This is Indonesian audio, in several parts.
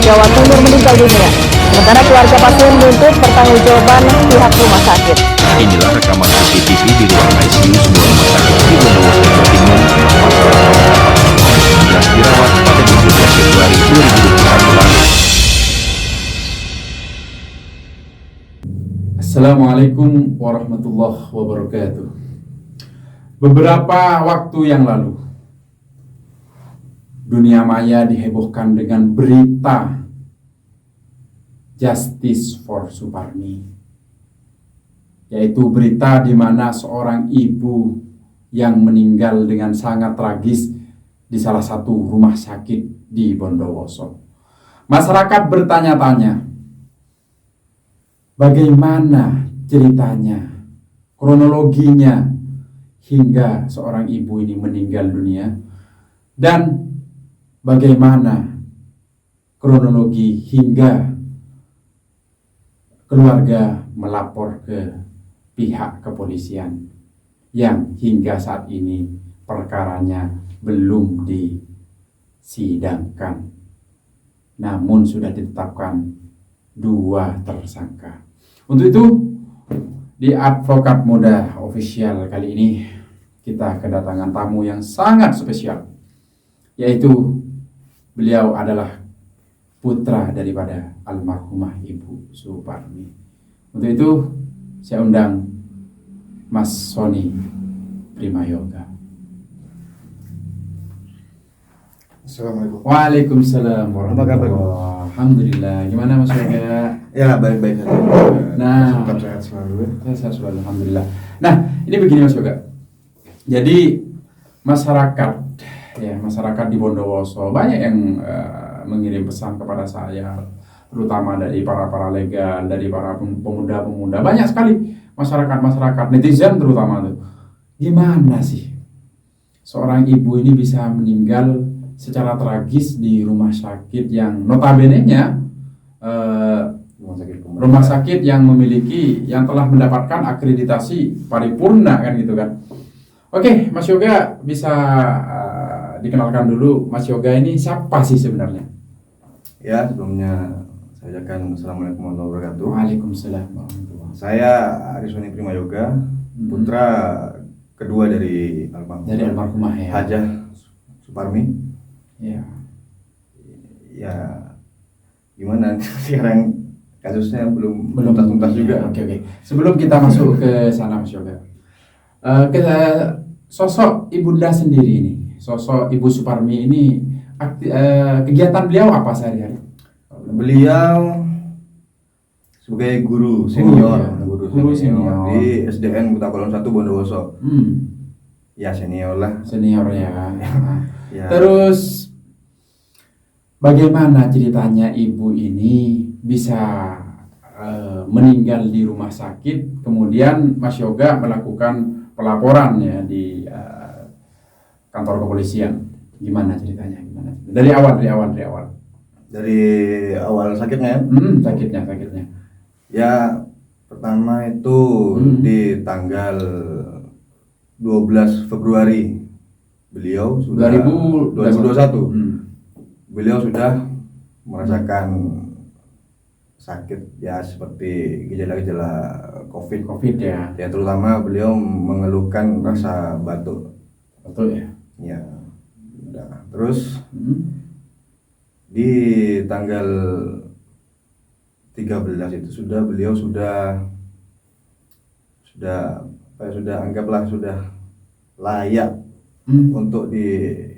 Jawa Timur meninggal dunia. Sementara keluarga pasien menuntut pertanggungjawaban pihak rumah sakit. Inilah rekaman CCTV di ruang ICU sebuah rumah sakit di Bondowoso, Jawa Timur. Pasien dirawat pada 12 Februari 2021 lalu. Assalamualaikum warahmatullahi wabarakatuh. Beberapa waktu yang lalu, dunia maya dihebohkan dengan berita Justice for Suparmi, yaitu berita di mana seorang ibu yang meninggal dengan sangat tragis di salah satu rumah sakit di Bondowoso. Masyarakat bertanya-tanya, bagaimana ceritanya, kronologinya hingga seorang ibu ini meninggal dunia, dan bagaimana kronologi hingga keluarga melapor ke pihak kepolisian yang hingga saat ini perkaranya belum disidangkan, namun sudah ditetapkan 2 tersangka. Untuk itu, di Advokat Muda Official kali ini kita kedatangan tamu yang sangat spesial, yaitu beliau adalah putra daripada almarhumah Ibu Suparmi. Untuk itu saya undang Mas Sony Primayoga. Assalamualaikum. Waalaikumsalam warahmatullahi wabarakatuh. Alhamdulillah. Gimana Mas Yoga? Ya, baik-baik saja. Nah, tetap sehat selalu. Sehat selalu, alhamdulillah. Nah, ini begini Mas Yoga. Jadi masyarakat di Bondowoso banyak yang mengirim pesan kepada saya, terutama dari para legal, dari para pemuda-pemuda, banyak sekali masyarakat netizen terutama tuh. Gimana sih seorang ibu ini bisa meninggal secara tragis di rumah sakit yang notabene-nya rumah sakit yang telah mendapatkan akreditasi paripurna kan gitu kan. Oke, Mas Yoga bisa dikenalkan dulu, Mas Yoga ini siapa sih sebenarnya? Ya, sebelumnya saya ucapkan Assalamualaikum warahmatullahi wabarakatuh. Waalaikumsalam warahmatullahi wabarakatuh. Saya Ariswani Primayoga, putra kedua dari almarhumah ya. Hajah Suparmi. Ya. Ya, gimana sekarang kasusnya belum tuntas juga. Oke. Sebelum kita masuk ke sana Mas Yoga, ke sosok ibunda sendiri ini, sosok Ibu Suparmi ini, kegiatan beliau apa sehari-hari? Beliau sebagai guru senior, Guru senior di SDN Kota Kolong 1 Bondowoso. Ya, senior lah. Senior ya. Ya. Terus bagaimana ceritanya ibu ini bisa meninggal di rumah sakit, kemudian Mas Yoga melakukan pelaporan ya di kantor kepolisian. Gimana ceritanya? Dari awal. Dari awal sakitnya ya? Sakitnya. Ya, pertama itu di tanggal 12 Februari beliau sudah 2021. Beliau sudah merasakan sakit ya, seperti gejala-gejala COVID ya. Ya, terutama beliau mengeluhkan rasa batuk. Betul ya. Ya. Udah. Terus di tanggal 13 itu beliau sudah anggaplah sudah layak untuk di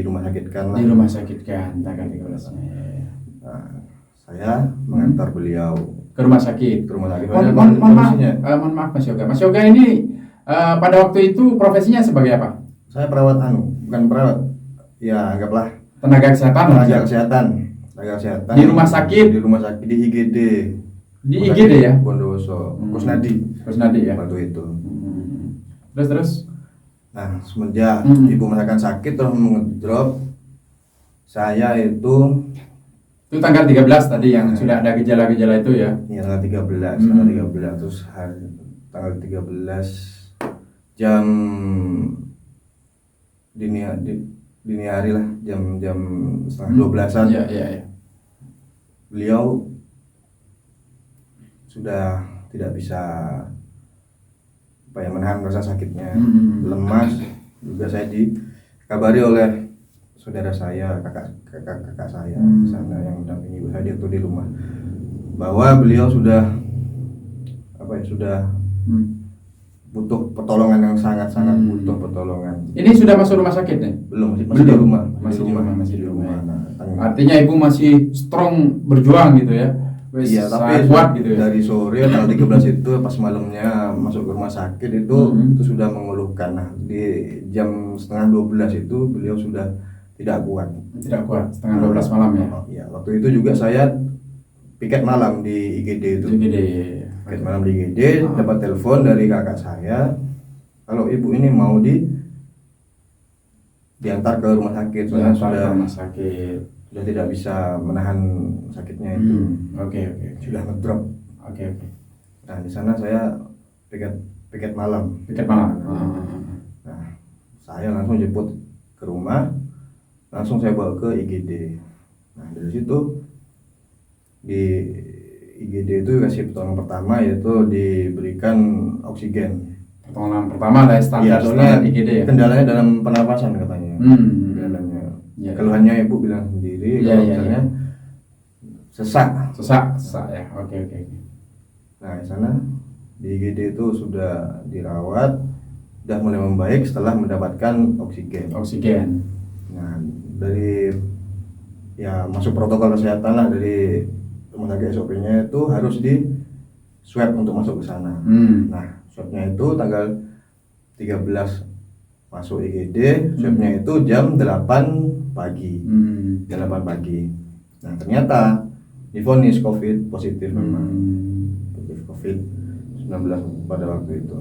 rumah sakitkan lah. Di rumah sakitkan tanggal 13-nya. Nah, saya mengantar beliau ke rumah sakit. Mohon maaf Mas Yoga. Mas Yoga ini pada waktu itu profesinya sebagai apa? Saya perawat bukan perawat. Ya, anggaplah tenaga kesehatan. Di rumah sakit di IGD. Di IGD ya? Bondowoso. Kusnadi ya waktu itu. Terus. Nah, semenjak ibu merasakan sakit terus ngedrop, saya itu tanggal 13 tadi yang sudah ada gejala-gejala itu ya? Iya, tanggal 13 terus tanggal 13 jam dini hari lah, jam setengah 12-an. Iya. Beliau sudah tidak bisa menahan rasa sakitnya, lemas. Juga saya dikabari oleh saudara saya, kakak saya di sana yang mendampingi ibu saya itu di rumah, bahwa beliau sudah butuh pertolongan yang sangat butuh pertolongan. Ini sudah masuk rumah sakit nih? Belum, masih di rumah. Masih di rumah. Nah, Artinya ibu masih strong berjuang gitu ya? iya, tapi kuat gitu ya? dari sore tanggal 13 itu pas malamnya masuk ke rumah sakit itu sudah mengeluhkan. Nah, di jam setengah 12 itu beliau sudah tidak kuat. Tidak kuat, setengah 12 malam ya? Iya, waktu itu juga saya piket malam di IGD itu. Piket malam di IGD, dapat telepon dari kakak saya, kalau ibu ini mau diantar ke rumah sakit, soalnya sudah tidak bisa menahan sakitnya itu. Oke. Sudah ngedrop. Oke. Nah, di sana saya piket malam. Nah, saya langsung jemput ke rumah, langsung saya bawa ke IGD. Nah, dari situ di IGD itu kasih pertolongan pertama, yaitu diberikan oksigen. Pertolongan pertama lah standar IGD ya? Kendalanya dalam pernapasan katanya. Kendalanya. Ya. Keluhannya ibu bilang sendiri, kalau misalnya sesak ya. Oke. Nah, di sana di IGD itu sudah dirawat, sudah mulai membaik setelah mendapatkan oksigen. Nah, dari masuk protokol kesehatan lah dari rumah sakit, SOP-nya itu harus di swab untuk masuk ke sana. Nah, swabnya itu tanggal 13 masuk IGD, swabnya itu jam 8 pagi. Jam 8 pagi. Nah, ternyata divonis COVID positif memang. Positif COVID-19 pada waktu itu.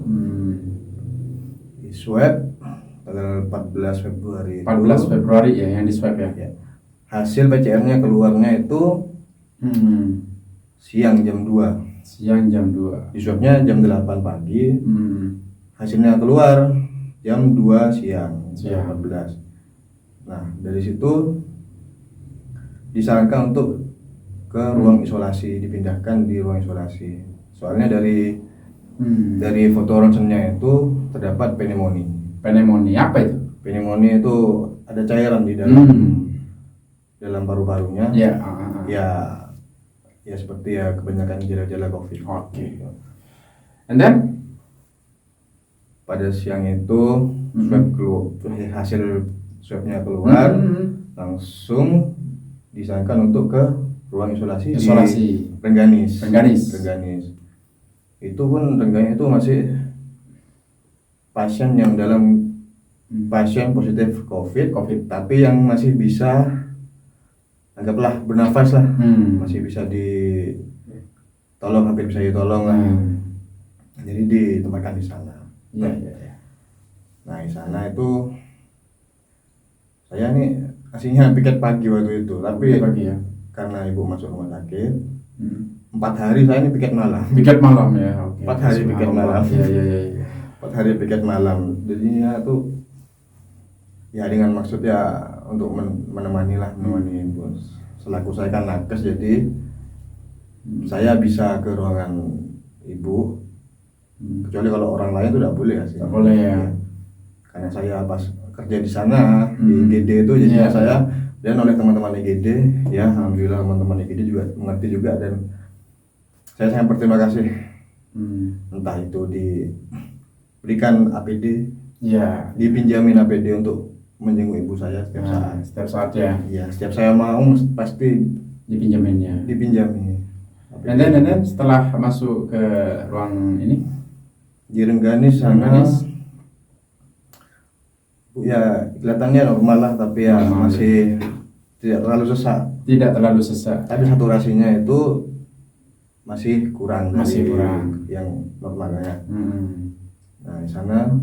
Di swab tanggal 14 Februari. 14 Februari ya yang di swab ya? Hasil PCR-nya keluarnya itu siang jam 2. Di swabnya jam 8 pagi. Hasilnya keluar jam 2 siang. 14. Nah, dari situ disarankan untuk ke ruang isolasi, dipindahkan di ruang isolasi. Soalnya dari foto ronsennya itu terdapat pneumonia. Pneumonia apa itu? Pneumonia itu ada cairan di dalam paru-parunya. Ya seperti kebanyakan gejala-gejala COVID. Oke. And then pada siang itu hasil swabnya keluar, langsung disarankan untuk ke ruang isolasi. Di Rengganis. Itu pun Rengganis itu masih pasien yang pasien positif COVID, tapi yang masih bisa, anggaplah bernafas lah, masih bisa ditolong, hampir bisa ditolong lah. Jadi ditempatkan di sana. Nah, di sana itu saya nih aslinya piket pagi waktu itu, tapi karena ibu masuk rumah sakit, 4 hari saya ini piket malam. Ya. 4 hari piket malam. 4 hari piket malam. Jadinya tuh dengan maksud untuk menemani ibu. Selaku saya kan nakes, jadi saya bisa ke ruangan ibu. Kecuali kalau orang lain itu tidak boleh sih. Tidak boleh ya. Karena saya pas kerja di sana di IGD itu, jadinya saya dan oleh teman-teman IGD, alhamdulillah teman-teman IGD juga mengerti juga, dan saya sangat berterima kasih. Entah itu diberikan APD, dipinjamin APD untuk menjenguk ibu saya setiap saat ya. Setiap saya mau pasti dipinjamin. Dan then setelah masuk ke ruang ini di Rengganis sana, kelihatannya normal lah, tapi masih tidak terlalu sesak. Tapi saturasinya itu masih kurang dari yang normalnya. Nah, di sana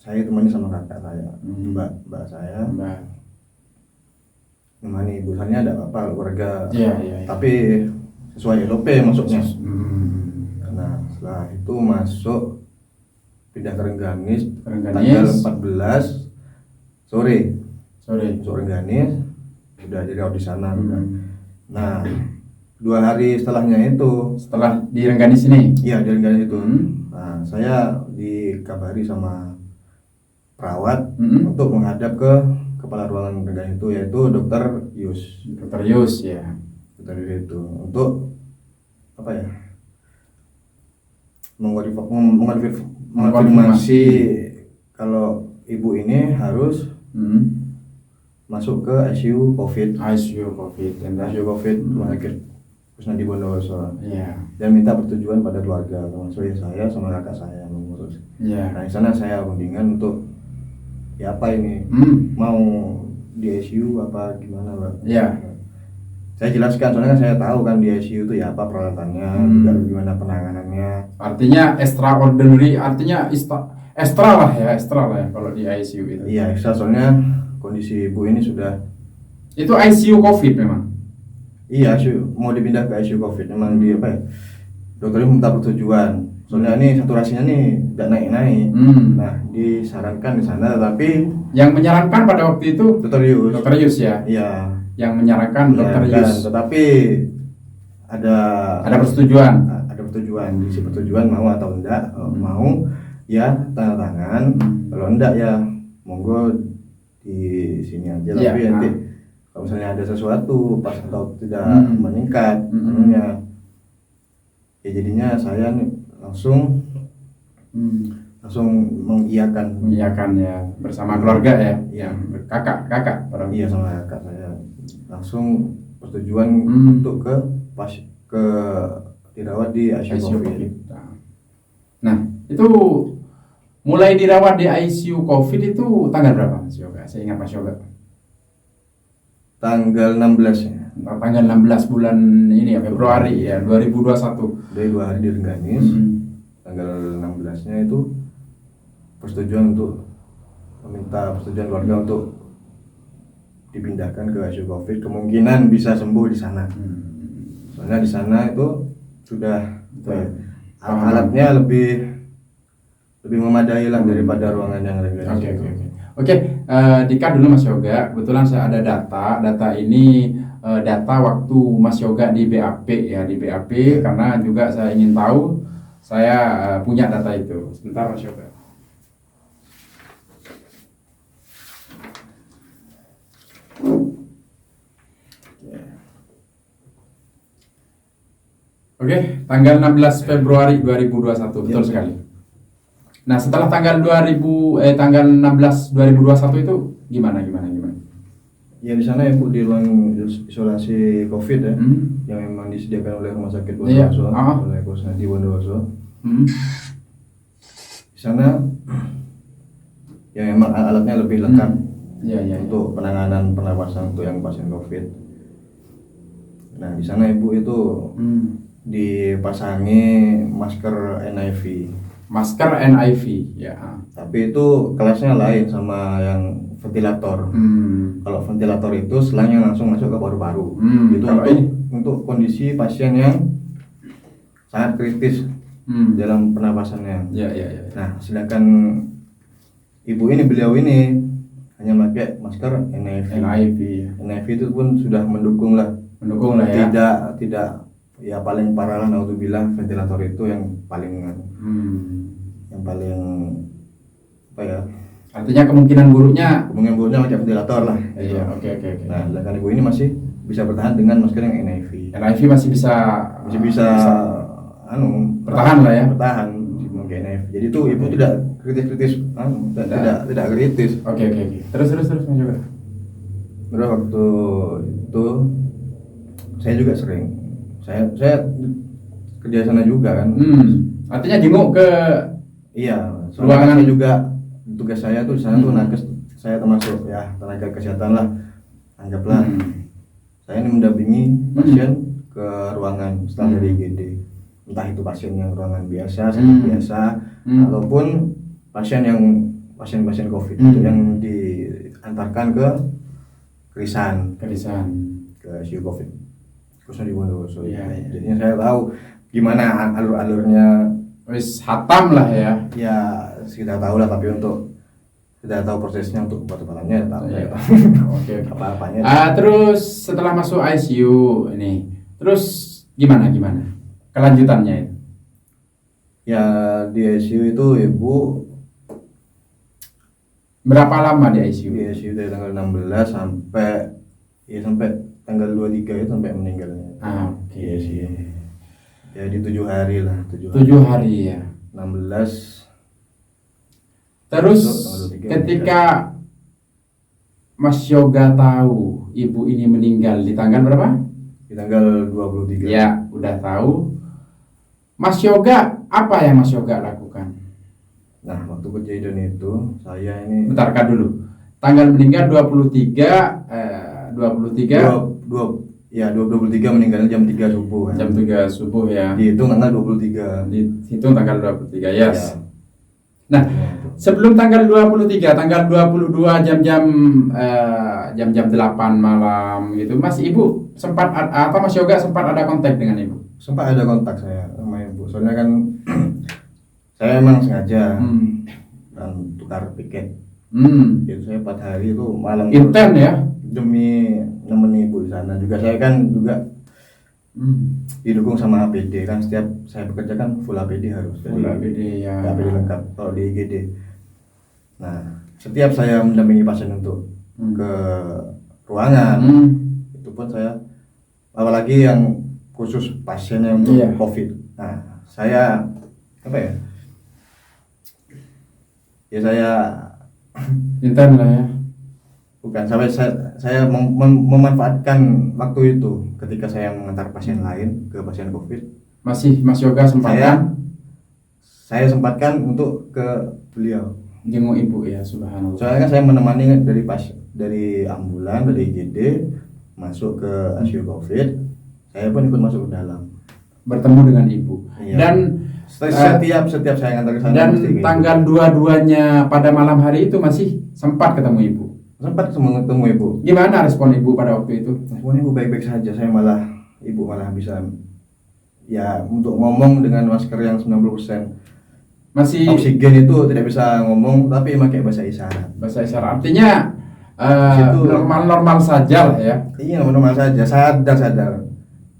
saya temani sama kakak saya, mbak saya. Temani ibu saya, ada apa keluarga. Tapi sesuai SOP masuknya. Nah, setelah itu masuk pindah ke Rengganis, Rengganis. tanggal 14 sore Rengganis, sudah dirawat di sana. Nah 2 hari setelahnya itu, Setelah di Rengganis ini? iya di Rengganis itu, nah saya dikabari sama perawat untuk menghadap ke kepala ruangan Rengganis itu, yaitu Dokter Yus. Dokter Yus ya. Dokter Yus itu untuk apa ya? Mengkonfirmasi kalau ibu ini harus masuk ke ICU COVID dan rumah sakit Kusnadi Bondowoso. Iya. Dan minta persetujuan pada keluarga, termasuk saya sama kakak saya mengurus. Iya. Nah di sana saya rundingan untuk ya apa ini, mau di ICU apa gimana Pak? Iya. Saya jelaskan, soalnya kan saya tahu kan di ICU itu ya apa peralatannya, juga gimana penanganannya. Artinya extraordinary, artinya ekstra lah ya kalau di ICU itu. Iya ekstra, soalnya kondisi ibu ini sudah. Itu ICU COVID memang? Iya, mau dipindah ke ICU COVID, memang di apa ya? Dokternya minta persetujuan. Soalnya ini saturasinya nih tidak naik-naik. Nah, disarankan di sana, tapi yang menyarankan pada waktu itu Dokter Yus ya. Iya. Yang menyarankan Dokter Yus. Tetapi ada persetujuan. Ada persetujuan, diisi persetujuan mau atau enggak. Mau ya tanda tangan. Kalau enggak ya monggo di sini aja. Tapi nanti kalau misalnya ada sesuatu pas atau tidak meningkat, ya jadinya saya langsung mengiyakan ya bersama keluarga ya. Iya. kakak iya sama kakak saya langsung persetujuan untuk ke dirawat di ICU COVID. Nah itu mulai dirawat di ICU COVID itu tanggal berapa Mas Yoga? Saya ingat Mas Yoga tanggal 16 ya. Tanggal 16 bulan ini ya, Februari ya 2021. Dari 2 hari di Rengganis. Tanggal 16-nya itu persetujuan untuk meminta persetujuan keluarga untuk dipindahkan ke ICU COVID, kemungkinan bisa sembuh di sana. Soalnya di sana itu sudah alatnya lebih memadai lah daripada ruangan yang Rengganis. Oke, Dika dulu Mas Yoga, kebetulan saya ada data ini data waktu Mas Yoga di BAP ya, karena juga saya ingin tahu, saya punya data itu. Sebentar Mas Yoga. Oke, tanggal 16 Februari 2021, betul sekali. Nah, setelah tanggal 16 2021 itu gimana? Ya di sana ya Bu, di ruang isolasi COVID ya, yang memang disediakan oleh Rumah Sakit Bondowoso, oleh Kusnadi Bondowoso. Di sana ya memang alatnya lebih lengkap untuk penanganan pernapasan untuk yang pasien COVID. Nah di sana Ibu itu dipasangi masker NIV. Masker NIV ya. Tapi itu kelasnya lain sama yang ventilator. Kalau ventilator itu selangnya langsung masuk ke paru-paru. Itu untuk kondisi pasien yang sangat kritis dalam pernapasannya. Ya. Nah, sedangkan beliau ini hanya pakai masker NIV. NIV itu pun sudah mendukung lah ya. Tidak ya paling parah lah, naudzubillah, ventilator itu yang paling apa ya, artinya kemungkinan buruknya macam ventilator lah. Iya, oke. Nah, sedangkan ibu ini masih bisa bertahan dengan masker yang NIV. NIV masih bisa bertahan lah ya. Bertahan pakai NIV. Jadi itu ibu tidak kritis, tidak kritis. Oke. Terus Mas juga. Terus waktu itu saya juga sering saya kerja sana juga kan. Artinya jenguk ke ruangan. Saya juga tugas saya tuh di sana tuh nakes, saya termasuk ya tenaga kesehatan lah, anggaplah. Saya ini mendampingi pasien ke ruangan setelah dari IGD, entah itu pasien yang ruangan biasa, sakit biasa, ataupun pasien COVID itu yang diantarkan ke Krisan ke ICU COVID Kusnadi Bondowoso. Jadinya saya tahu gimana alur-alurnya. Wis hatam lah ya. Ya sekitar tahu lah, tapi untuk sudah tahu prosesnya untuk obat-obatannya tahu. Iya. Oke. Apa-apanya. Terus setelah masuk ICU ini, terus gimana kelanjutannya itu? Ya di ICU itu ibu Berapa lama di ICU? di ICU dari tanggal 16 sampai tanggal 23 itu sampai meninggalnya. Oke. Di ICU. Jadi 7 hari lah, 7 hari ya. 16. Terus Tanggal 23 ketika Mas Yoga tahu ibu ini meninggal di tanggal berapa? Di tanggal 23. Ya, udah tahu. Mas Yoga, apa yang Mas Yoga lakukan? Nah, waktu kejadian itu saya ini Bentarkan dulu. Tanggal meninggal 23 23 meninggalnya jam 3 subuh. jam 3 subuh ya. Dihitung tanggal 23. Dihitung tanggal 23, yes. Ya. Nah, sebelum tanggal 23, tanggal 22 jam 8 malam gitu, Mas Ibu sempat atau Mas Yoga sempat ada kontak dengan Ibu? Sempat ada kontak saya sama ibu. Soalnya kan saya emang sengaja dan tukar piket. Jadi saya 4 hari itu malam Intens ya? demi nemenin ibu di sana. Juga saya kan juga didukung sama APD kan, setiap saya bekerja kan full APD harus. Full APD ya. APD lengkap kalau di IGD. Nah, setiap saya mendampingi pasien untuk ke ruangan, itu pun saya, apalagi yang khusus pasiennya untuk COVID. Nah, saya apa ya? Ya saya intens lah ya. bukan sampai saya memanfaatkan waktu itu ketika saya mengantar pasien lain ke pasien COVID. Masih Mas Yoga sempatkan? Saya sempatkan untuk ke beliau. Jenguk Ibu ya, subhanallah. Soalnya kan saya menemani dari ambulan, dari IGD masuk ke ICU COVID. Saya pun ikut masuk ke dalam. Bertemu dengan Ibu. Iya. Dan setiap saya ngantar ke sana. Dan tanggal 22-nya pada malam hari itu masih sempat ketemu Ibu. Sempat ketemu Ibu. Gimana respon Ibu pada waktu itu? Respon Ibu baik-baik saja. Ibu malah bisa ya untuk ngomong dengan masker yang 90%. Masih oksigen itu tidak bisa ngomong tapi pakai bahasa isyarat. Bahasa isyarat artinya normal-normal saja lah ya. Iya, normal saja, sadar.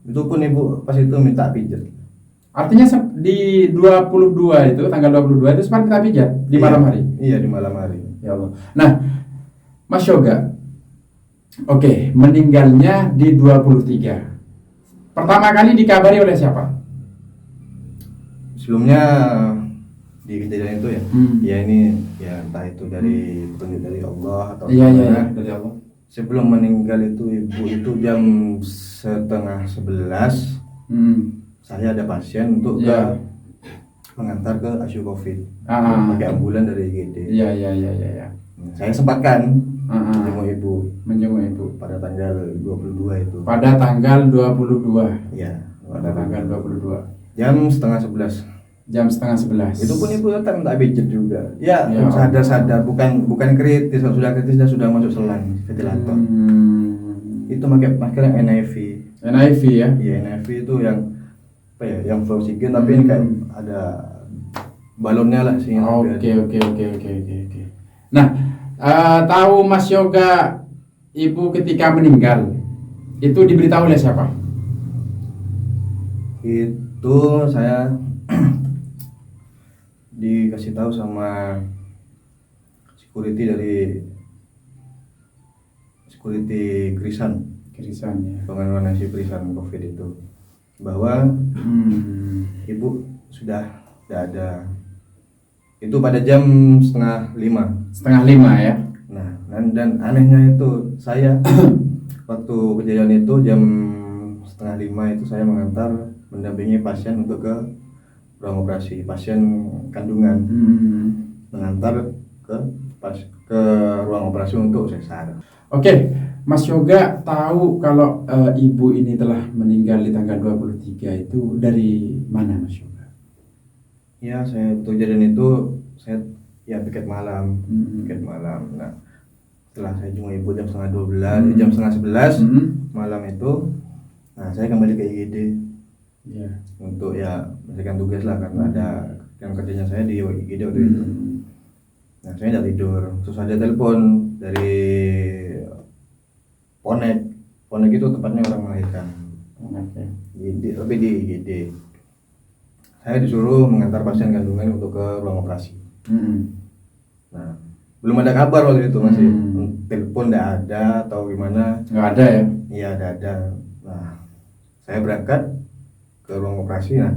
Itu pun Ibu pas itu minta pijat. Artinya di 22 itu, tanggal 22 itu sempat kita pijat di malam hari? Iya, di malam hari. Ya Allah. Nah, Mas Yoga, oke, meninggalnya di 23. Pertama kali dikabari oleh siapa? Sebelumnya di kejadian itu ya, ya ini ya entah itu dari petunjuk dari Allah atau iya, dari Allah. Sebelum meninggal itu Ibu itu jam 10:30 saya ada pasien untuk mengantar ke ICU COVID pakai ambulan dari IGD. Iya. Saya sempatkan menjenguk Ibu pada tanggal 22 itu. Pada tanggal 22. Iya, pada tanggal 22. Jam 10:30. Jam 10:30. Itu pun Ibu tetap minta pijat juga. Ya, sadar bukan kritis, kalau sudah kritis sudah masuk selang ventilator. Itu pakai masker yang NIV. NIV ya? Iya, NIV itu yang apa ya? Yang flow oksigen tapi ini kayak ada balonnya lah sih. Oke. Nah, tahu Mas Yoga Ibu ketika meninggal itu diberitahu oleh siapa? Itu saya dikasih tahu sama security Krisan ya, pengenalan si Krisan COVID itu bahwa Ibu sudah tidak ada. Itu pada jam 4:30. 4:30 ya. Nah, dan anehnya itu saya waktu kejadian itu jam 4:30 itu saya mendampingi pasien untuk ke ruang operasi, pasien kandungan, mengantar ke ruang operasi untuk sesar. Oke, Mas Yoga tahu kalau Ibu ini telah meninggal di tanggal 23 itu dari mana Mas Yoga? Ya, saya kejadian itu saya piket malam. Nah, setelah saya jenguk Ibu jam 11:30, jam 10:30 malam itu, nah saya kembali ke IGD. Untuk ya memberikan tugas lah karena ada yang kerjanya saya di IGD waktu itu. Nah, saya tidak tidur. Terus ada telepon dari Ponek itu tempatnya orang melahirkan. Tapi di IGD. Saya disuruh mengantar pasien kandungan untuk ke ruang operasi. Nah, belum ada kabar waktu itu, masih telepon tidak ada atau gimana? Nggak ada ya? Iya, ada. Nah, saya berangkat ke ruang operasi. Nah,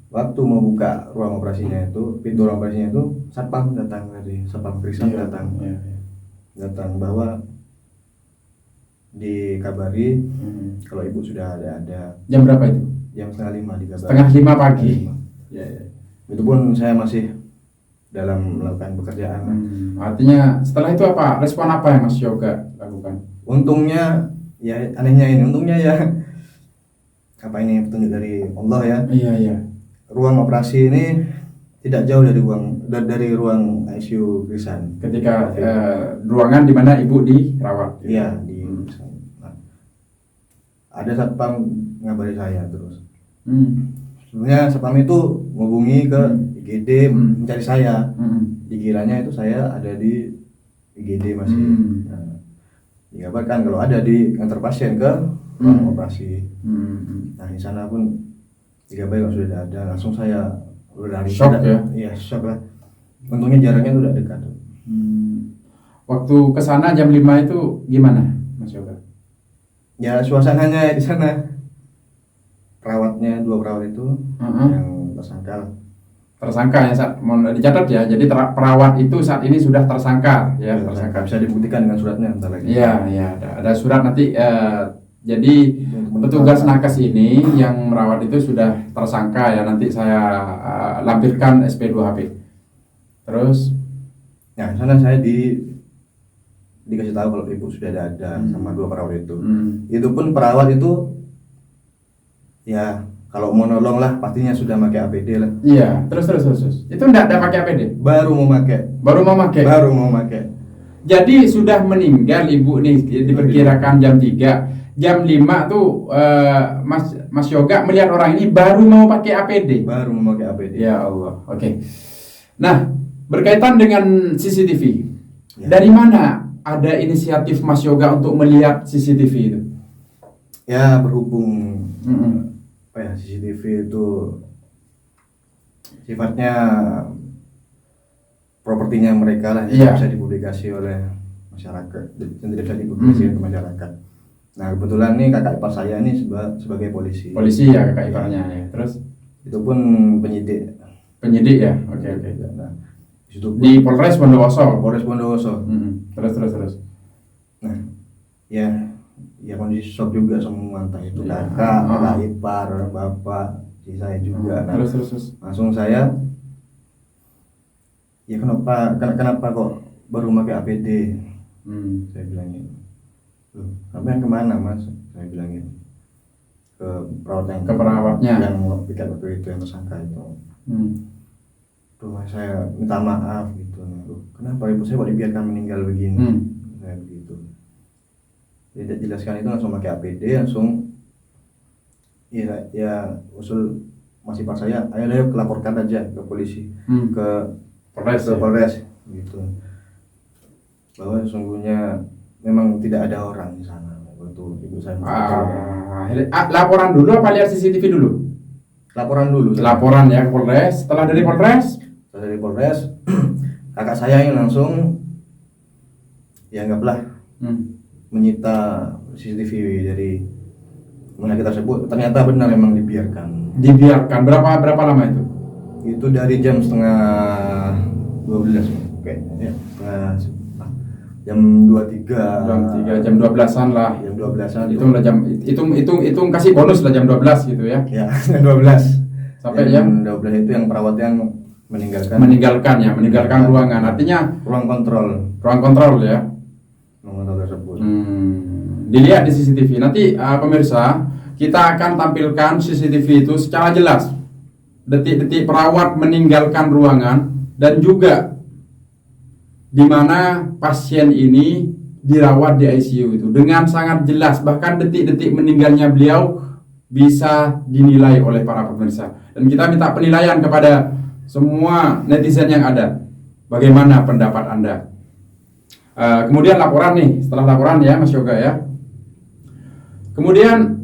waktu mau buka ruang operasinya itu, pintu ruang operasinya itu, satpam datang dari satpam Krisan datang bahwa dikabari kalau ibu sudah ada. Jam berapa itu? Jam 4:30 dikabari. 4:30 pagi. Ya. Itu pun saya masih dalam melakukan pekerjaan. Artinya setelah itu apa? Respon apa yang Mas Yoga lakukan? Untungnya ya, anehnya ini, untungnya ya apa ini petunjuk dari Allah ya. Iya. Ruang operasi ini tidak jauh dari ruang ICU Krisan. Ketika ruangan di mana ibu dirawat. Iya, di Krisan. Nah, ada satpam ngabari saya terus. Sebenarnya satpam itu menghubungi ke IGD mencari saya. Dikiranya itu saya ada di IGD masih. Nah, dikabarkan kalau ada di ngantar pasien ke ruang operasi. Nah, di sana pun dikabarkan kalau sudah ada, langsung saya berlari. Shock ya? Iya, shock lah. Untungnya jaraknya udah dekat. Waktu ke sana jam 5 itu gimana, Mas Yoga? Ya, suasananya di sana. Perawatnya, 2 perawat itu yang tersangka ya, mau dicatat ya. Jadi perawat itu saat ini sudah tersangka ya, tersangka. Bisa dibuktikan dengan suratnya ntar lagi. Iya, ada surat nanti. Jadi petugas nakes ini yang merawat itu sudah tersangka ya, nanti saya lampirkan SP2HP. Terus nah, sana saya dikasih tahu kalau ibu sudah ada sama 2 perawat itu. Itu pun perawat itu ya kalau mau nolong lah pastinya sudah pakai APD lah. Iya, terus. Itu enggak ada pakai APD? Baru mau pakai. Jadi sudah meninggal ibu nih, diperkirakan jam 3. Jam 5 tuh Mas Yoga melihat orang ini baru mau pakai APD. Ya Allah. Oke. Nah, berkaitan dengan CCTV. Ya. Dari mana ada inisiatif Mas Yoga untuk melihat CCTV itu? Ya, berhubung CCTV itu sifatnya propertinya mereka lah, yang bisa dipublikasi oleh masyarakat, dan tidak bisa dipublikasi ke masyarakat. Nah, kebetulan nih kakak ipar saya ini sebagai polisi ya, kakak iparnya ya. Terus itu pun penyidik ya. Oke. Nah, di Polres Bondowoso. Terus. Nah, ya kondisi shock juga semua, entah itu kakak ipar, bapak, si saya juga. Nah, terus. Langsung saya, ya kenapa kok baru pakai APD? Saya bilangin, sampai kemana Mas? Saya bilangin ke perawatnya yang piket waktu itu, yang tersangka itu. Tuh, saya minta maaf gitu. Kenapa ibu saya kok dibiarkan meninggal begini? Saya begitu. Dia jelaskan itu, langsung pakai APD, langsung ya usul masih pas saya, ayo laporkan aja ke polisi, ke Polres gitu, bahwa sesungguhnya memang tidak ada orang di sana waktu ibu saya. Laporan dulu apa lihat CCTV dulu? Laporan ya ke Polres. Setelah dari Polres, kakak saya yang langsung ya anggaplah menyita CCTV dari rumah kita tersebut. Ternyata benar memang dibiarkan. Berapa lama itu? Itu dari jam 11:30 kayaknya ya. Jam 23, jam 12-an lah. Jam 12-an. Itu udah jam itu kasih bonus lah jam 12 gitu ya. Ya, jam 12. Sampai jam 12 itu yang perawat yang meninggalkan ruangan. Artinya ruang kontrol ya. Tersebut. Dilihat di CCTV. Nanti pemirsa, kita akan tampilkan CCTV itu secara jelas. Detik-detik perawat meninggalkan ruangan dan juga di mana pasien ini dirawat di ICU itu dengan sangat jelas, bahkan detik-detik meninggalnya beliau bisa dinilai oleh para pemirsa. Dan kita minta penilaian kepada semua netizen yang ada. Bagaimana pendapat Anda? Kemudian laporan nih, setelah laporan ya Mas Yoga ya. Kemudian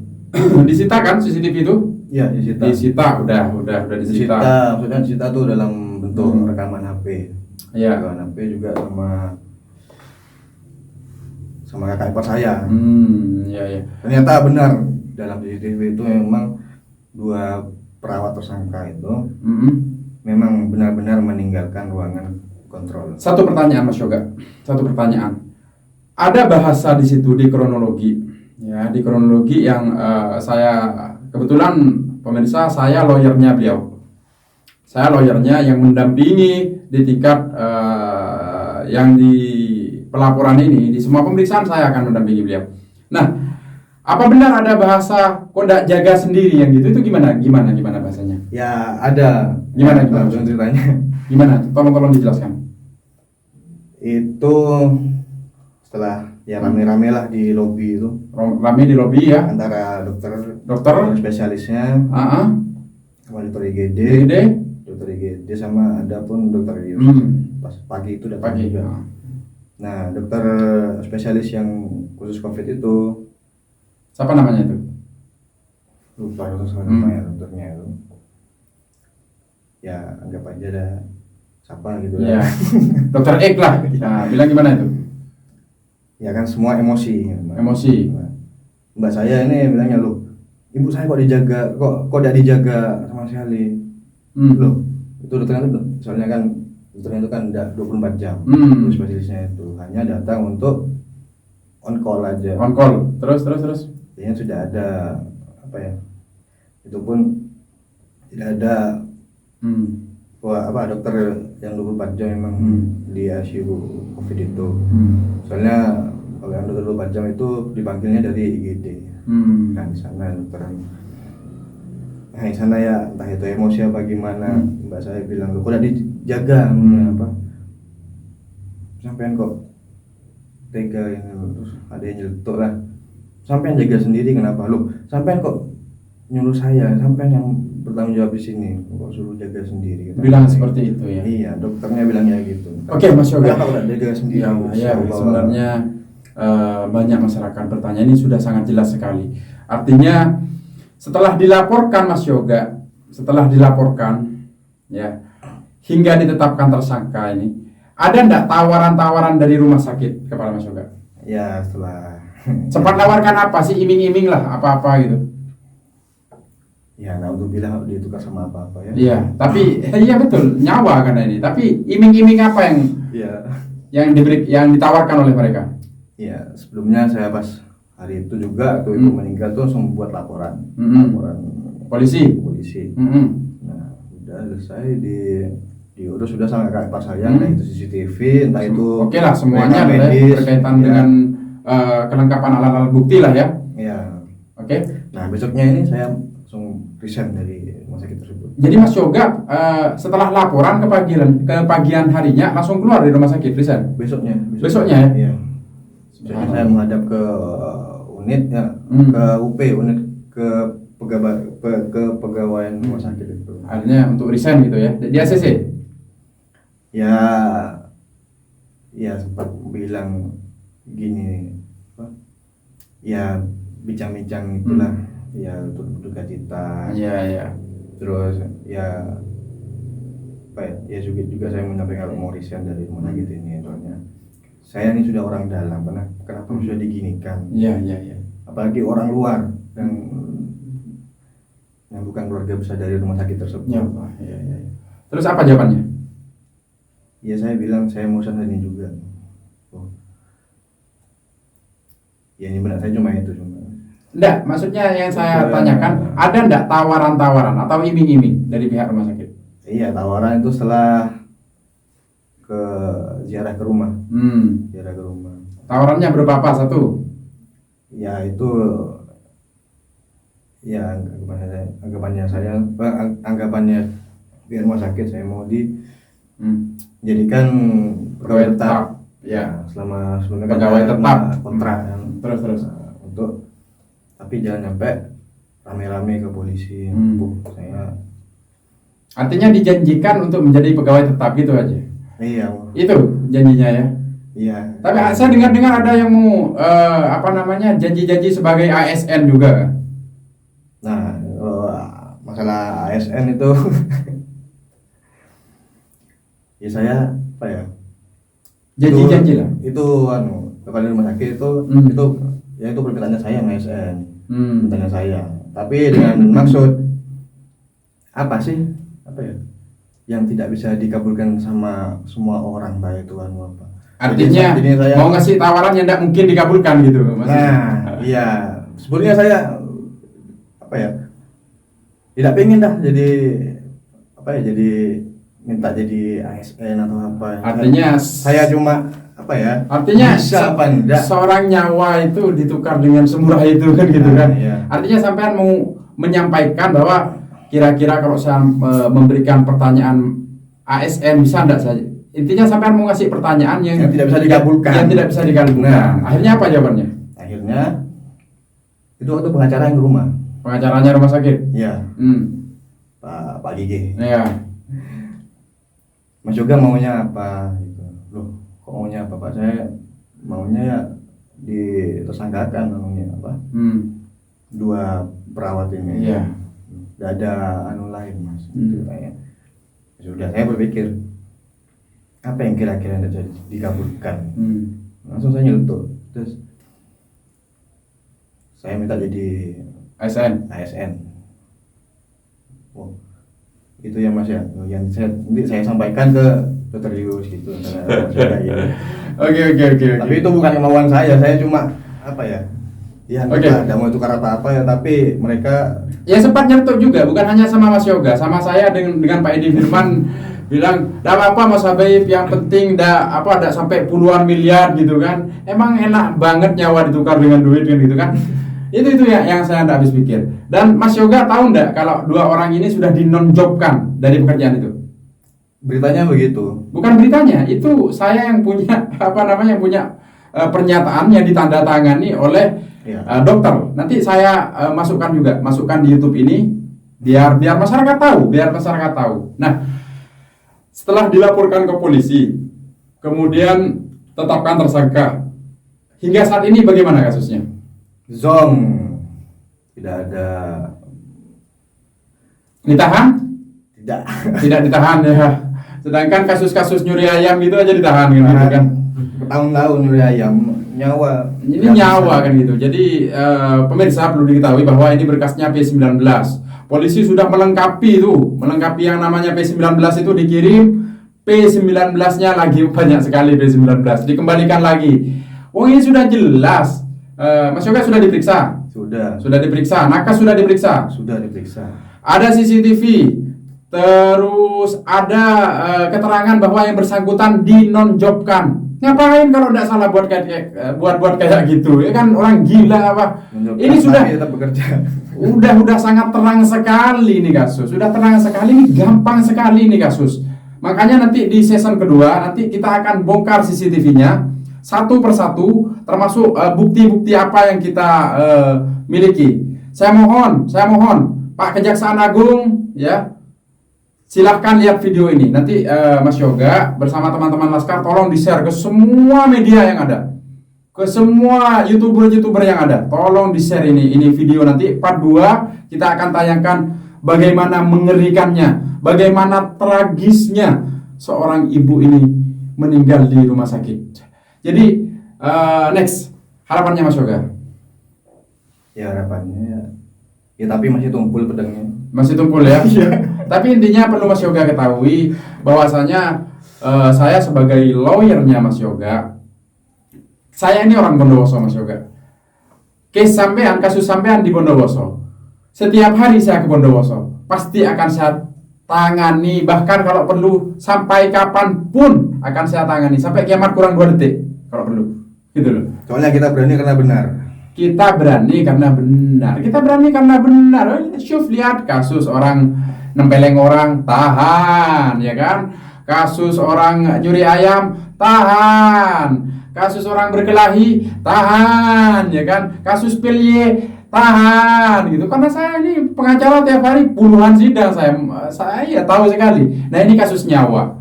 disita kan CCTV itu? Iya, disita. Disita, udah disita. Maksudnya disita tuh dalam bentuk rekaman HP. Iya. Rekaman HP juga sama kakak ipar saya. Iya. Ternyata benar dalam CCTV itu memang 2 perawat tersangka itu memang benar-benar meninggalkan ruangan kontrol. Satu pertanyaan Mas Yoga, satu pertanyaan. Ada bahasa di situ di kronologi, ya di kronologi yang saya kebetulan pemirsa saya lawyernya beliau. Saya lawyernya yang mendampingi di tingkat yang di pelaporan ini, di semua pemeriksaan saya akan mendampingi beliau. Nah, apa benar ada bahasa kok ndak jaga sendiri yang gitu? Itu gimana bahasanya? Ya ada. Gimana ceritanya? Gimana? Tolong dijelaskan. Itu setelah ya rame-rame lah di lobi itu. Rame di lobi ya. Antara dokter spesialisnya, sama dokter IGD, dokter IGD sama ada pun dokter Rius. Pas pagi itu datang juga. Nah, dokter spesialis yang khusus COVID itu siapa namanya itu? Lupa namanya dokternya itu. Ya anggap aja ada siapa gitu ya. Dokter Ek lah. Nah, bilang gimana itu? Ya kan semua emosi. Mbak saya ini bilangnya, loh, ibu saya kok dijaga, kok tidak dijaga sama sekali. Loh, itu dokternya itu soalnya kan dokternya itu kan udah 24 jam. Spesialisnya itu hanya datang untuk on call aja. On call. Terus. Artinya sudah ada apa ya? Itu pun tidak ada dokter yang 24 jam memang di ICU COVID itu. Soalnya kalau yang dokter 24 jam itu dipanggilnya dari IGD. Kan di sana dokter. Nah, di sana ya entah itu emosi apa gimana, mbak saya bilang, "Loh, kok udah dijaga apa? Sampean kok tega ini." Terus ada yang nyeletuk lah. Sampean jaga sendiri kenapa? Loh, sampean kok nyuruh saya, sampean yang bertanggung jawab di sini, kok suruh jaga sendiri. Bilang seperti itu ya. Iya, dokternya bilangnya gitu. Oke, Mas Yoga. Kenapa udah jaga sendiri? Ya, sebenarnya banyak masyarakat bertanya, ini sudah sangat jelas sekali. Artinya setelah dilaporkan Mas Yoga, ya, hingga ditetapkan tersangka ini, ada enggak tawaran-tawaran dari rumah sakit kepada Mas Yoga? Ya, setelah sempat nawarkan apa sih, iming-iming lah, apa-apa gitu? Ya, nah untuk bilang ditukar sama apa-apa ya. Iya, tapi iya betul, nyawa karena ini. Tapi iming-iming apa yang ditawarkan oleh mereka? Iya, sebelumnya saya pas hari itu juga tuh ibu meninggal tuh langsung buat laporan polisi. Nah, udah selesai diurus sudah sama kakak ipar saya, entah itu CCTV, entah itu oke lah, semuanya medis, berkaitan dengan kelengkapan alat-alat bukti lah ya. Iya. Oke. Nah, besoknya ini saya langsung resign dari rumah sakit tersebut. Jadi Mas Yoga setelah laporan ke pagian harinya langsung keluar dari rumah sakit, resign? Besoknya ya? Iya. Besoknya saya menghadap ke unit ya, ke UP, unit ke pegawaian rumah sakit itu. Akhirnya untuk resign gitu ya. Di ACC? Ya sempat bilang gini, ya bincang-bincang itulah, ya untuk berduka cita. Iya. Terus ya juga saya menyampaikan kalau mau resign dari rumah sakit ini, soalnya saya ini sudah orang dalam, kenapa sudah diginikan? Iya. Apalagi orang luar yang bukan keluarga besar dari rumah sakit tersebut. Iya. Terus apa jawabannya? Ya saya bilang saya mau resign ini juga. Ya ini benar, saya cuma itu. Enggak, maksudnya yang saya tanyakan, ada enggak tawaran-tawaran atau iming-iming dari pihak rumah sakit? Iya, tawaran itu setelah ke ziarah ke rumah. Ziarah ke rumah. Tawarannya berapa apa? Satu? Ya itu, ya anggapannya pihak rumah sakit saya mau dijadikan pegawai tetap. Ya, selama sebelumnya pegawai tetap kontrak. Terus. Tapi jangan sampai rame-rame ke polisi. Saya artinya dijanjikan untuk menjadi pegawai tetap gitu aja. Iya. Itu janjinya ya. Iya. Tapi saya dengar-dengar ada yang mau janji-janji sebagai ASN juga. Nah, masalah ASN itu ya saya apa ya? Janji-janji lah. Itu kalau di rumah sakit itu itu permintaannya saya yang ASN. Permintaannya saya. Tapi dengan maksud apa sih? Apa ya? Yang tidak bisa dikabulkan sama semua orang, baik itu apa? Artinya saya mau ngasih tawaran yang tidak mungkin dikabulkan gitu maksudnya. Nah, iya. Sebenarnya saya apa ya? Tidak pengen dah jadi apa ya? Jadi minta jadi ASN atau apa. Artinya saya cuma apa ya? Artinya bisa apa enggak? Seorang nyawa itu ditukar dengan semurah itu kan gitu kan. Iya. Artinya sampean mau menyampaikan bahwa kira-kira kalau saya memberikan pertanyaan ASN bisa enggak saya? Intinya sampean mau ngasih pertanyaan yang tidak bisa dikabulkan. Yang tidak bisa dikabulkan. Nah, akhirnya apa jawabannya? Akhirnya itu waktu pengacara yang ke rumah. Pengacaranya rumah sakit. Iya. Pak Gigi. Iya. Mas Yoga maunya apa gitu. Loh, kok maunya apa Pak? Saya maunya ya ditersangkakan maunya apa? 2 perawat ini. Iya. Gak ada anu lain Mas. Gitu kayak. Sudah saya berpikir apa yang kira-kira yang terjadi dikabulkan. Langsung saya nyeletuk. Terus saya minta jadi ASN. Oh, itu ya Mas ya. Yang nanti saya sampaikan ke Dr. Yus gitu. Oke. Tapi itu bukan kemauan saya cuma apa ya? Ya enggak mau tukar apa-apa ya, tapi mereka ya sempat nyentuh juga, bukan hanya sama Mas Yoga, sama saya dengan Pak Edi Firman bilang, "Enggak apa-apa Mas Habib, yang penting enggak sampai puluhan miliar gitu kan." Emang enak banget nyawa ditukar dengan duit kan gitu kan. Itu ya yang saya enggak habis pikir. Dan Mas Yoga tahu enggak kalau 2 orang ini sudah dinonjobkan dari pekerjaan itu? Beritanya begitu. Bukan beritanya, itu saya yang punya punya pernyataan yang ditandatangani oleh dokter. Nanti saya masukkan di YouTube ini biar masyarakat tahu. Nah, setelah dilaporkan ke polisi, kemudian tetapkan tersangka. Hingga saat ini bagaimana kasusnya? Zong tidak ada ditahan? Tidak ditahan ya. Sedangkan kasus-kasus nyuri ayam itu aja ditahan gitu kan. Bertahun-tahun nyuri ayam, nyawa. Ini nyawa kan gitu. Jadi pemirsa perlu diketahui bahwa ini berkasnya P19. Polisi sudah melengkapi yang namanya P19 itu dikirim, P19-nya lagi banyak sekali P19, dikembalikan lagi. Ini sudah jelas. Mas Yoga sudah diperiksa? Sudah diperiksa. Nakas sudah diperiksa? Sudah diperiksa. Ada CCTV. Terus ada keterangan bahwa yang bersangkutan dinonjobkan. Ngapain kalau tidak salah buat kayak gitu? Ya kan orang gila apa? Ini sudah tetap bekerja. Udah sangat terang sekali ini kasus. Sudah terang sekali, ini gampang sekali ini kasus. Makanya nanti di season kedua nanti kita akan bongkar CCTV-nya satu persatu, termasuk bukti-bukti apa yang kita miliki. Saya mohon Pak Kejaksaan Agung ya, silahkan lihat video ini. Nanti Mas Yoga bersama teman-teman Laskar tolong di-share ke semua media yang ada, ke semua YouTuber yang ada. Tolong di-share ini video. Nanti part 2 kita akan tayangkan bagaimana mengerikannya, bagaimana tragisnya seorang ibu ini meninggal di rumah sakit. Jadi next, harapannya Mas Yoga? Ya harapannya ya tapi masih tumpul pedangnya. Masih tumpul ya. Tapi intinya perlu Mas Yoga ketahui bahwasanya saya sebagai lawyernya Mas Yoga, saya ini orang Bondowoso Mas Yoga. Kasus sampean di Bondowoso. Setiap hari saya ke Bondowoso, pasti akan saya tangani, bahkan kalau perlu sampai kapanpun akan saya tangani, sampai kiamat kurang 2 detik kalau perlu. Gitu loh. Soalnya kita berani karena benar. Kita berani karena benar. Syuf, lihat kasus orang nempeleng orang, tahan, ya kan? Kasus orang nyuri ayam, tahan. Kasus orang berkelahi, tahan, ya kan? Kasus pilye, tahan, gitu. Karena saya ini pengacara tiap hari puluhan sidang, saya tahu sekali. Nah, ini kasus nyawa.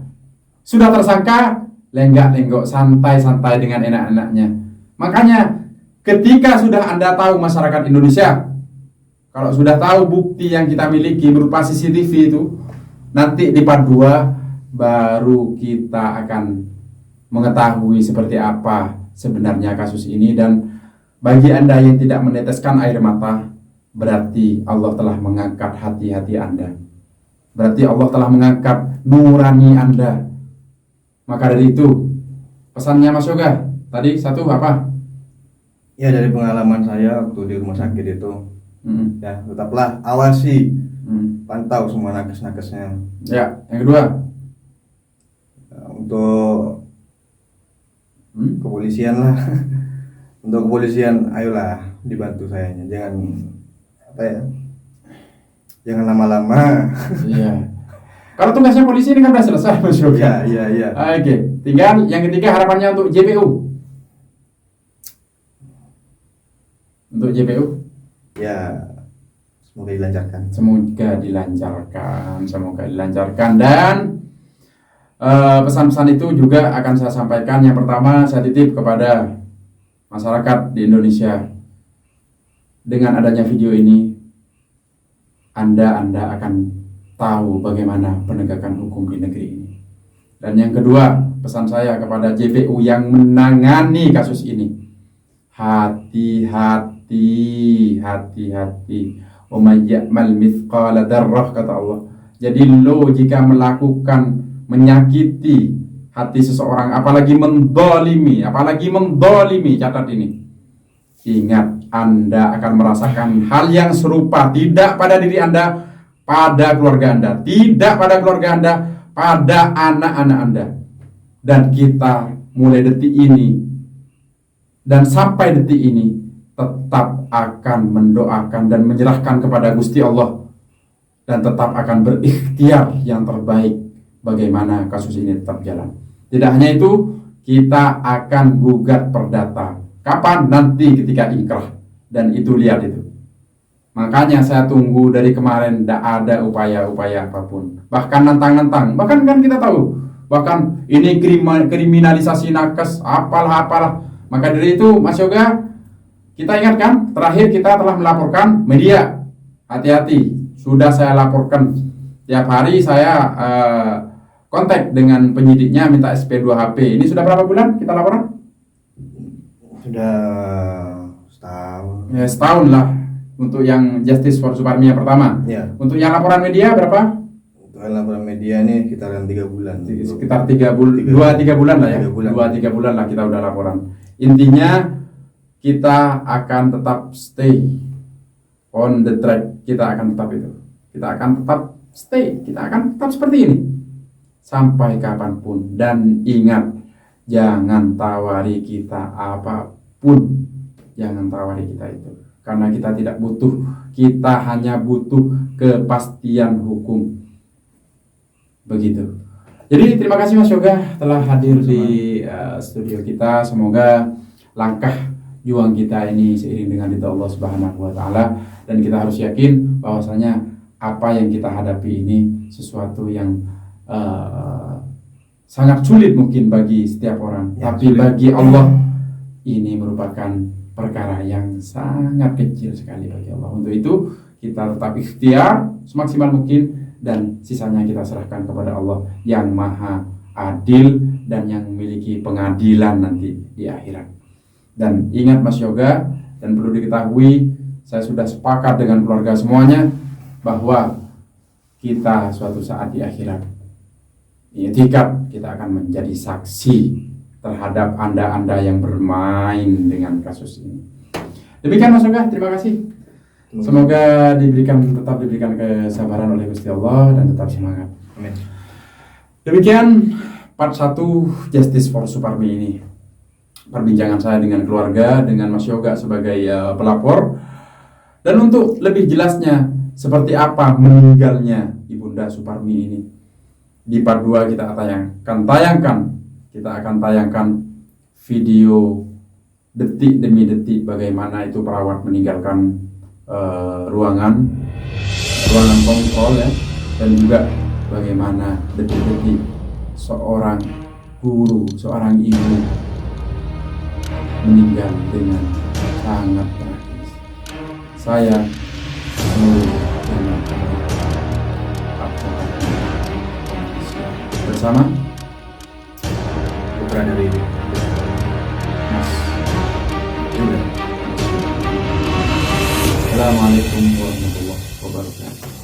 Sudah tersangka, lenggak-lenggok, santai-santai dengan enak-enaknya. Makanya ketika sudah Anda tahu masyarakat Indonesia, kalau sudah tahu bukti yang kita miliki berupa CCTV itu, nanti di part 2 baru kita akan mengetahui seperti apa sebenarnya kasus ini. Dan bagi Anda yang tidak meneteskan air mata, berarti Allah telah mengangkat hati-hati Anda. Berarti Allah telah mengangkat nurani Anda. Maka dari itu, pesannya Mas Yoga tadi satu apa? Ya, dari pengalaman saya waktu di rumah sakit itu, ya tetaplah awasi, pantau semua nakes-nakesnya. Ya, yang kedua, untuk kepolisian lah, untuk kepolisian, ayolah dibantu sayanya, jangan apa ya, jangan lama-lama. iya. Kalau tugasnya polisi ini kan sudah selesai, Mas Yoga. Iya. Oke, tinggal yang ketiga harapannya untuk JPU. Untuk JPU? Ya, semoga dilancarkan. Semoga dilancarkan. Dan pesan-pesan itu juga akan saya sampaikan. Yang pertama, saya titip kepada masyarakat di Indonesia. Dengan adanya video ini, Anda akan tahu bagaimana penegakan hukum di negeri ini. Dan yang kedua, pesan saya kepada JPU yang menangani kasus ini, hati-hati. Wa may ya'mal mithqala dzarrah, kata Allah. Jadi lo jika melakukan menyakiti hati seseorang, apalagi mendolimi, catat ini. Ingat, Anda akan merasakan hal yang serupa, tidak pada diri Anda, pada keluarga Anda, tidak pada keluarga Anda, pada anak-anak Anda. Dan kita mulai detik ini dan sampai detik ini tetap akan mendoakan dan menyerahkan kepada Gusti Allah, dan tetap akan berikhtiar yang terbaik bagaimana kasus ini tetap jalan. Tidak hanya itu, kita akan gugat perdata. Kapan? Nanti ketika inkrah. Dan itu lihat itu. Makanya saya tunggu dari kemarin, tidak ada upaya-upaya apapun. Bahkan nantang-nantang. Bahkan kan kita tahu, bahkan ini kriminalisasi nakes, apalah. Maka dari itu, Mas Yoga, kita ingatkan, terakhir kita telah melaporkan media. Hati-hati, sudah saya laporkan. Tiap hari saya kontak dengan penyidiknya, minta SP2HP. Ini sudah berapa bulan kita laporan? Sudah setahun. Ya, setahun lah. Untuk yang Justice for Suparmi yang pertama. Ya. Untuk yang laporan media berapa? Untuk laporan media ini sekitaran 3 bulan. Sekitar 3 bulan lah ya. 2-3 bulan lah kita udah laporan. Intinya kita akan tetap stay on the track. Kita akan tetap itu. Kita akan tetap stay. Kita akan tetap seperti ini sampai kapanpun. Dan ingat, jangan tawari kita apapun. Jangan tawari kita itu. Karena kita tidak butuh. Kita hanya butuh kepastian hukum. Begitu. Jadi terima kasih Mas Yoga telah hadir di studio kita. Semoga langkah juang kita ini seiring dengan ridha Allah Subhanahu wa taala, dan kita harus yakin bahwasanya apa yang kita hadapi ini sesuatu yang sangat sulit mungkin bagi setiap orang, tapi sulit. Bagi Allah ini merupakan perkara yang sangat kecil sekali bagi Allah. Untuk itu kita tetap ikhtiar semaksimal mungkin, dan sisanya kita serahkan kepada Allah yang maha adil dan yang memiliki pengadilan nanti di akhirat. Dan ingat Mas Yoga, dan perlu diketahui, saya sudah sepakat dengan keluarga semuanya bahwa kita suatu saat di akhirat i'tikad, kita akan menjadi saksi terhadap anda yang bermain dengan kasus ini. Demikian Mas Yoga, terima kasih. Semoga tetap diberikan kesabaran oleh Gusti Allah dan tetap semangat. Amin. Demikian part 1 Justice for Suparmi ini. Perbincangan saya dengan keluarga, dengan Mas Yoga sebagai pelapor. Dan untuk lebih jelasnya seperti apa meninggalnya Ibunda Suparmi ini, di part 2 kita akan tayangkan video detik demi detik bagaimana itu perawat meninggalkan ruangan kontrol ya, dan juga bagaimana detik-detik seorang guru, seorang ibu meninggal dengan sangat tragis. Saya Nurul dengan bersama putra dari Mas Yuda. Assalamualaikum warahmatullahi wabarakatuh.